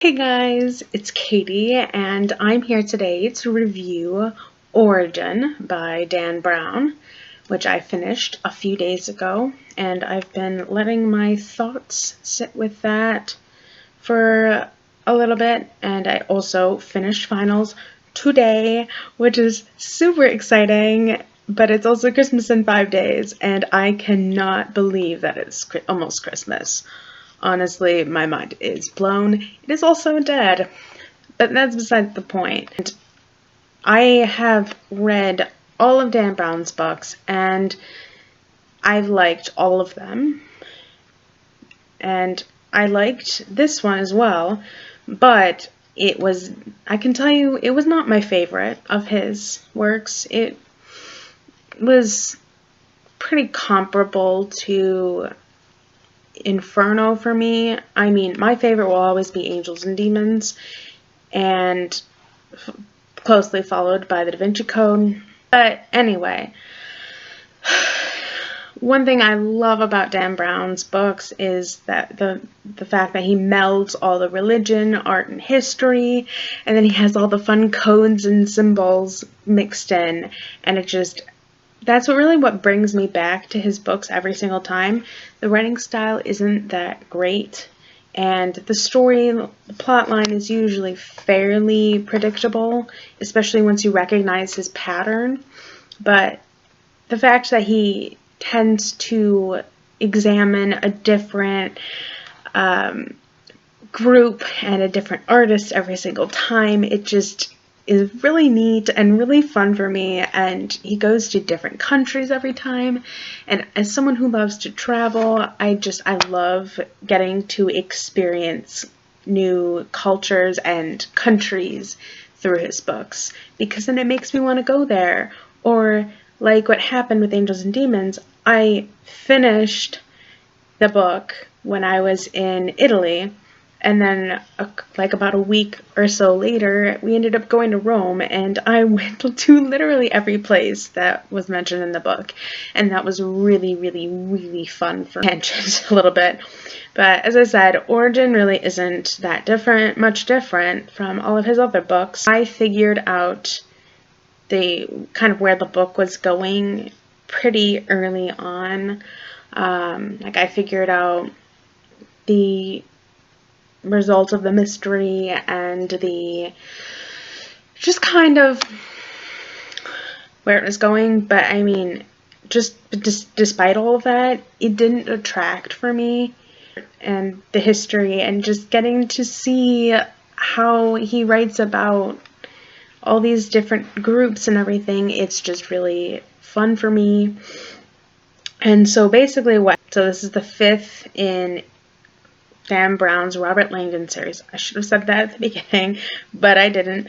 Hey guys, it's Katie, and I'm here today to review Origin by Dan Brown, which I finished a few days ago, and I've been letting my thoughts sit with that for a little bit, and I also finished finals today, which is super exciting, but it's also Christmas in 5 days, and I cannot believe that it's almost Christmas. Honestly, my mind is blown. It is also dead, but that's beside the point. And I have read all of Dan Brown's books, and I've liked all of them. And I liked this one as well, but I can tell you, it was not my favorite of his works. It was pretty comparable to Inferno for me. I mean, my favorite will always be Angels and Demons, and closely followed by the Da Vinci Code. But anyway, one thing I love about Dan Brown's books is that the fact that he melds all the religion, art, and history, and then he has all the fun codes and symbols mixed in, and that's what brings me back to his books every single time. The writing style isn't that great, and the plot line is usually fairly predictable, especially once you recognize his pattern. But the fact that he tends to examine a different group and a different artist every single time, it just is really neat and really fun for me, and he goes to different countries every time, and as someone who loves to travel, I love getting to experience new cultures and countries through his books, because then it makes me want to go there. Or like what happened with Angels and Demons, I finished the book when I was in Italy, and then like about a week or so later, we ended up going to Rome, and I went to literally every place that was mentioned in the book, and that was really, really, really fun for tangent a little bit. But as I said, Origin really isn't that much different from all of his other books. I figured out the kind of where the book was going pretty early on. I figured out the result of the mystery and just kind of where it was going, but I mean, despite all of that, it didn't detract for me, and the history and just getting to see how he writes about all these different groups and everything, it's just really fun for me. And so basically so this is the 5th in Dan Brown's Robert Langdon series. I should have said that at the beginning, but I didn't.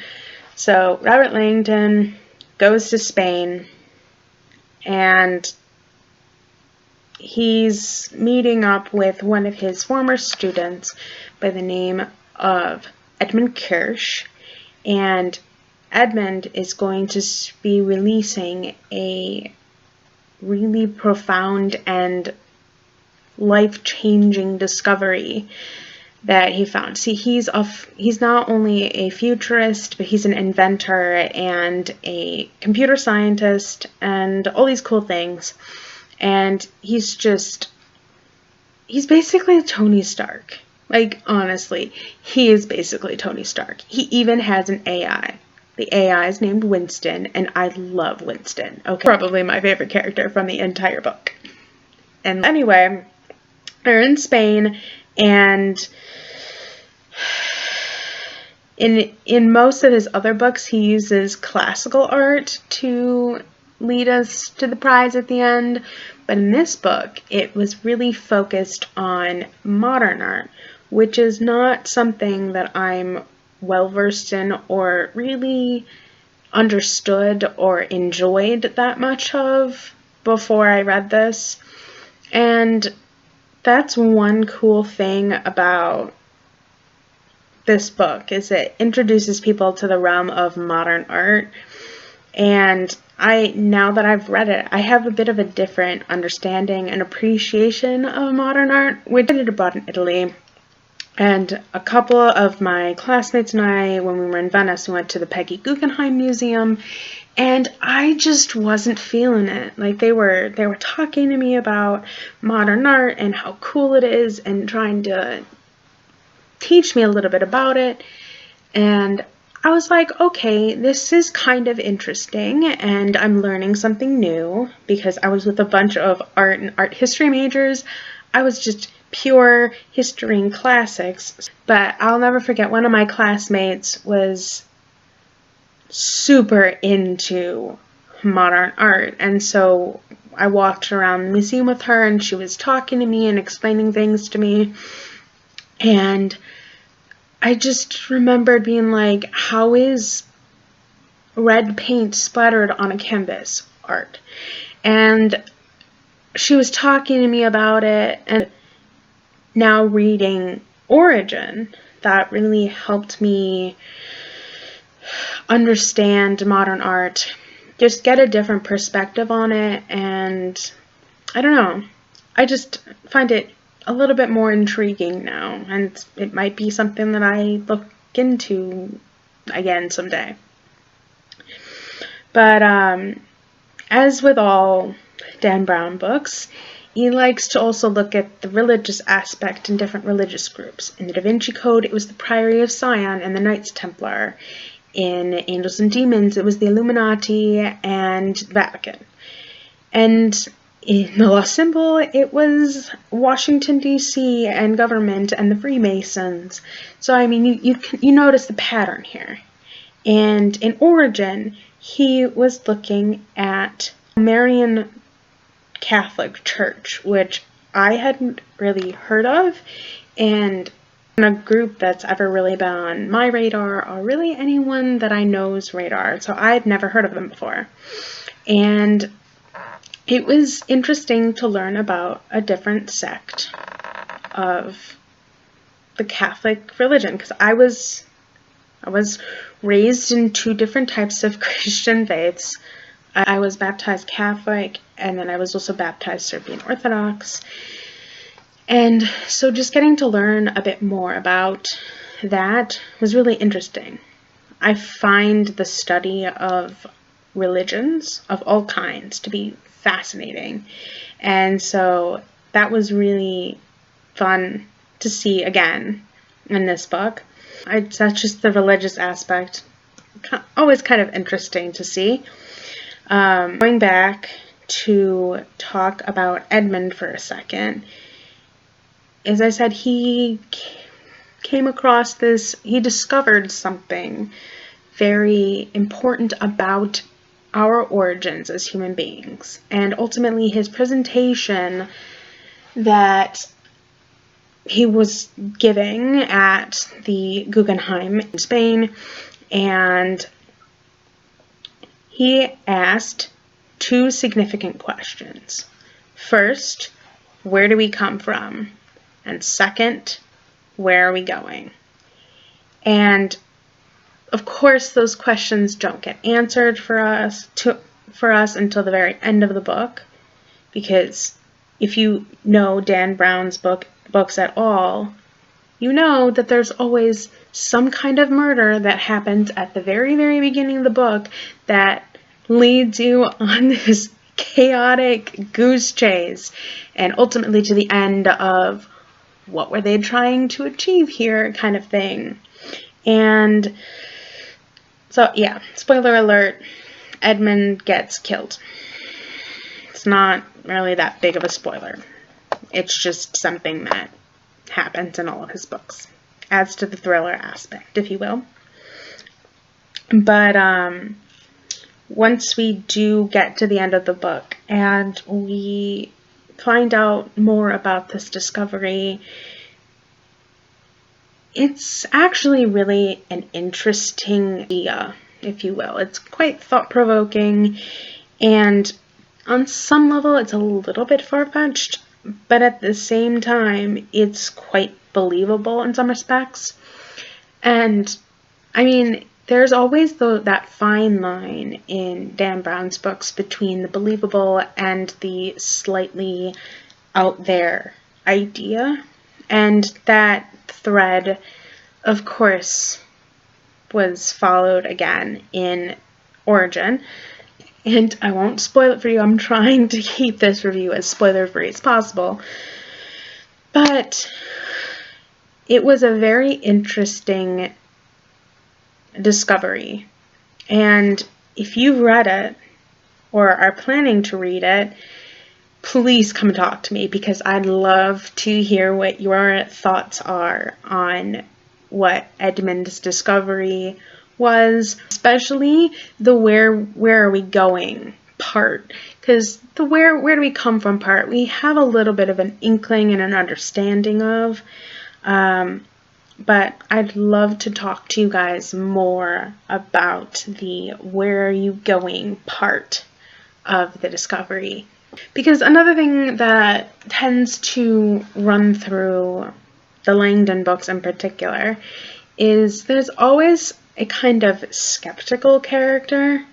So Robert Langdon goes to Spain, and he's meeting up with one of his former students by the name of Edmund Kirsch, and Edmund is going to be releasing a really profound and life-changing discovery that he found. See, he's not only a futurist, but he's an inventor and a computer scientist and all these cool things. And he's basically Tony Stark. Like, honestly, he is basically Tony Stark. He even has an AI. The AI is named Winston, and I love Winston. Okay, probably my favorite character from the entire book. And anyway, they're in Spain, and in most of his other books, he uses classical art to lead us to the prize at the end, but in this book, it was really focused on modern art, which is not something that I'm well versed in or really understood or enjoyed that much of before I read this. And that's one cool thing about this book, is it introduces people to the realm of modern art. And now that I've read it, I have a bit of a different understanding and appreciation of modern art, which I did about in Italy. And a couple of my classmates and I, when we were in Venice, we went to the Peggy Guggenheim Museum, and I just wasn't feeling it. Like they were talking to me about modern art and how cool it is and trying to teach me a little bit about it. And I was like, okay, this is kind of interesting, and I'm learning something new because I was with a bunch of art and art history majors. I was just pure history and classics. But I'll never forget, one of my classmates was super into modern art, and so I walked around the museum with her, and she was talking to me and explaining things to me, and I just remembered being like, how is red paint splattered on a canvas art? And she was talking to me about it, and now reading Origin, that really helped me understand modern art, just get a different perspective on it, and I don't know, I just find it a little bit more intriguing now, and it might be something that I look into again someday. But as with all Dan Brown books, he likes to also look at the religious aspect in different religious groups. In the Da Vinci Code, it was the Priory of Sion and the Knights Templar. In Angels and Demons, it was the Illuminati and Vatican. And in The Lost Symbol, it was Washington, D.C. and government and the Freemasons. So, I mean, you notice the pattern here. And in Origin, he was looking at Marian Catholic Church, which I hadn't really heard of, and a group that's ever really been on my radar, or really anyone that I know's radar, so I'd never heard of them before. And it was interesting to learn about a different sect of the Catholic religion, because I was raised in two different types of Christian faiths. I was baptized Catholic, and then I was also baptized Serbian Orthodox. And so just getting to learn a bit more about that was really interesting. I find the study of religions of all kinds to be fascinating. And so that was really fun to see again in this book. That's just the religious aspect. Always kind of interesting to see. Going back to talk about Edmund for a second, as I said, he came across this, he discovered something very important about our origins as human beings. And ultimately his presentation that he was giving at the Guggenheim in Spain, and he asked two significant questions. First, where do we come from? And second, where are we going? And of course, those questions don't get answered for us until the very end of the book, because if you know Dan Brown's books at all, you know that there's always some kind of murder that happens at the very, very beginning of the book that leads you on this chaotic goose chase, and ultimately to the end of what were they trying to achieve here kind of thing. And so, yeah, spoiler alert, Edmund gets killed. It's not really that big of a spoiler. It's just something that happens in all of his books. Adds to the thriller aspect, if you will. But once we do get to the end of the book and we find out more about this discovery, it's actually really an interesting idea, if you will. It's quite thought-provoking, and on some level it's a little bit far-fetched, but at the same time it's quite believable in some respects. And I mean, there's always that fine line in Dan Brown's books between the believable and the slightly out there idea. And that thread, of course, was followed again in Origin. And I won't spoil it for you. I'm trying to keep this review as spoiler-free as possible. But it was a very interesting discovery. And if you've read it or are planning to read it, please come talk to me, because I'd love to hear what your thoughts are on what Edmund's discovery was, especially the where are we going part, because the where do we come from part we have a little bit of an inkling and an understanding of, but I'd love to talk to you guys more about the where are you going part of the discovery. Because another thing that tends to run through the Langdon books in particular is there's always a kind of skeptical character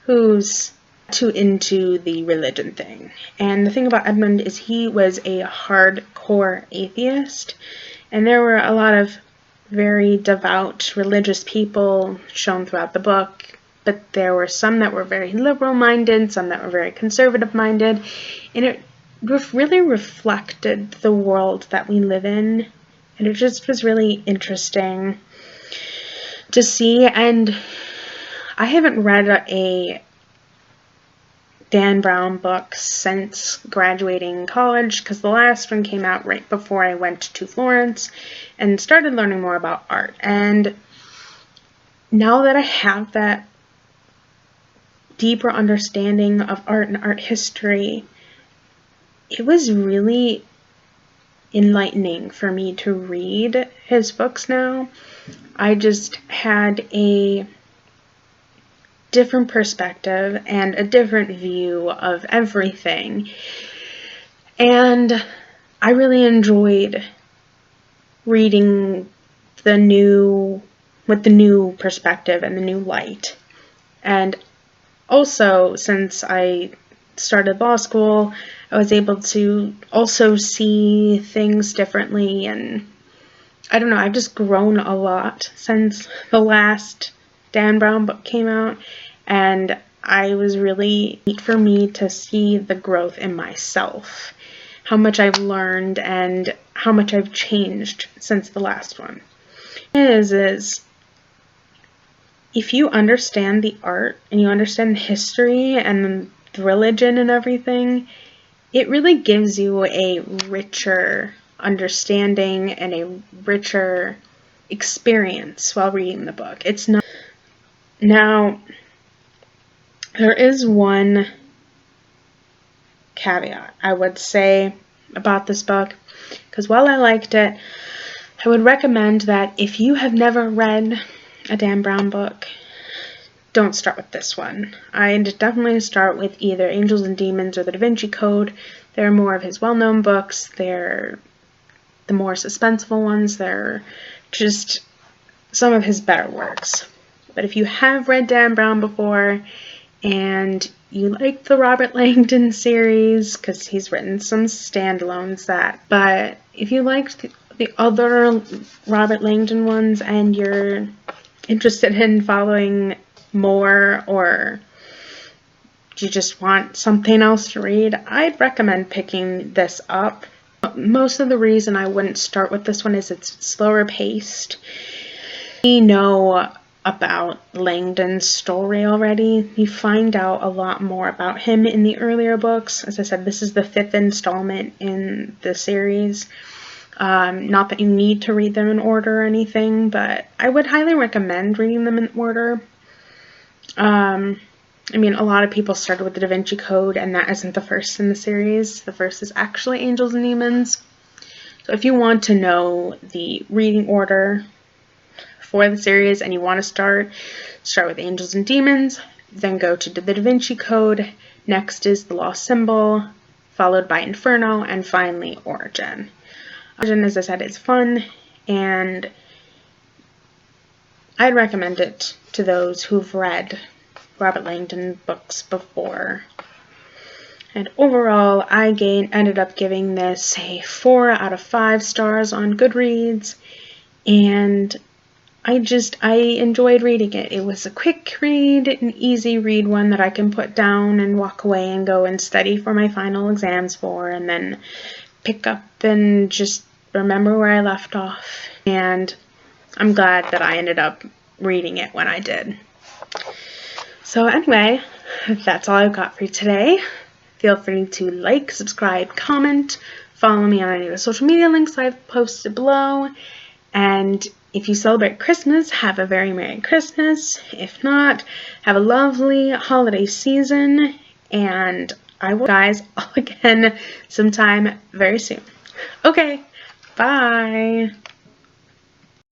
who's too into the religion thing. And the thing about Edmund is he was a hardcore atheist, and there were a lot of very devout religious people shown throughout the book, but there were some that were very liberal-minded, some that were very conservative-minded, and it really reflected the world that we live in, and it just was really interesting to see. And I haven't read a Dan Brown book since graduating college, because the last one came out right before I went to Florence and started learning more about art. And now that I have that deeper understanding of art and art history, it was really enlightening for me to read his books now. I just had a different perspective and a different view of everything. And I really enjoyed reading with the new perspective and the new light. And also, since I started law school, I was able to also see things differently, and I don't know, I've just grown a lot since the last Dan Brown book came out, and I was really neat for me to see the growth in myself, how much I've learned and how much I've changed since the last one. Is if you understand the art and you understand the history and the religion and everything, it really gives you a richer understanding and a richer experience while reading the book. It's not. Now, there is one caveat I would say about this book, because while I liked it, I would recommend that if you have never read a Dan Brown book, don't start with this one. I'd definitely start with either Angels and Demons or The Da Vinci Code. They're more of his well-known books. They're the more suspenseful ones. They're just some of his better works. But if you have read Dan Brown before and you like the Robert Langdon series, because he's written some standalones but if you liked the other Robert Langdon ones and you're interested in following more, or you just want something else to read, I'd recommend picking this up. Most of the reason I wouldn't start with this one is it's slower paced. We know about Langdon's story already. You find out a lot more about him in the earlier books. As I said, this is the 5th installment in the series. Not that you need to read them in order or anything, but I would highly recommend reading them in order. I mean, a lot of people started with the Da Vinci Code, and that isn't the first in the series. The first is actually Angels and Demons. So if you want to know the reading order for the series and you want to start with Angels and Demons, then go to the Da Vinci Code. Next is The Lost Symbol, followed by Inferno, and finally Origin. Origin, as I said, is fun, and I'd recommend it to those who've read Robert Langdon books before. And overall, I ended up giving this a 4 out of 5 stars on Goodreads, and I enjoyed reading it. It was a quick read, an easy read, one that I can put down and walk away and go and study for my final exams for, and then pick up and just remember where I left off. And I'm glad that I ended up reading it when I did. So anyway, that's all I've got for you today. Feel free to like, subscribe, comment, follow me on any of the social media links I've posted below, and if you celebrate Christmas, have a very Merry Christmas. If not, have a lovely holiday season, and I will see you guys all again sometime very soon. Okay, bye!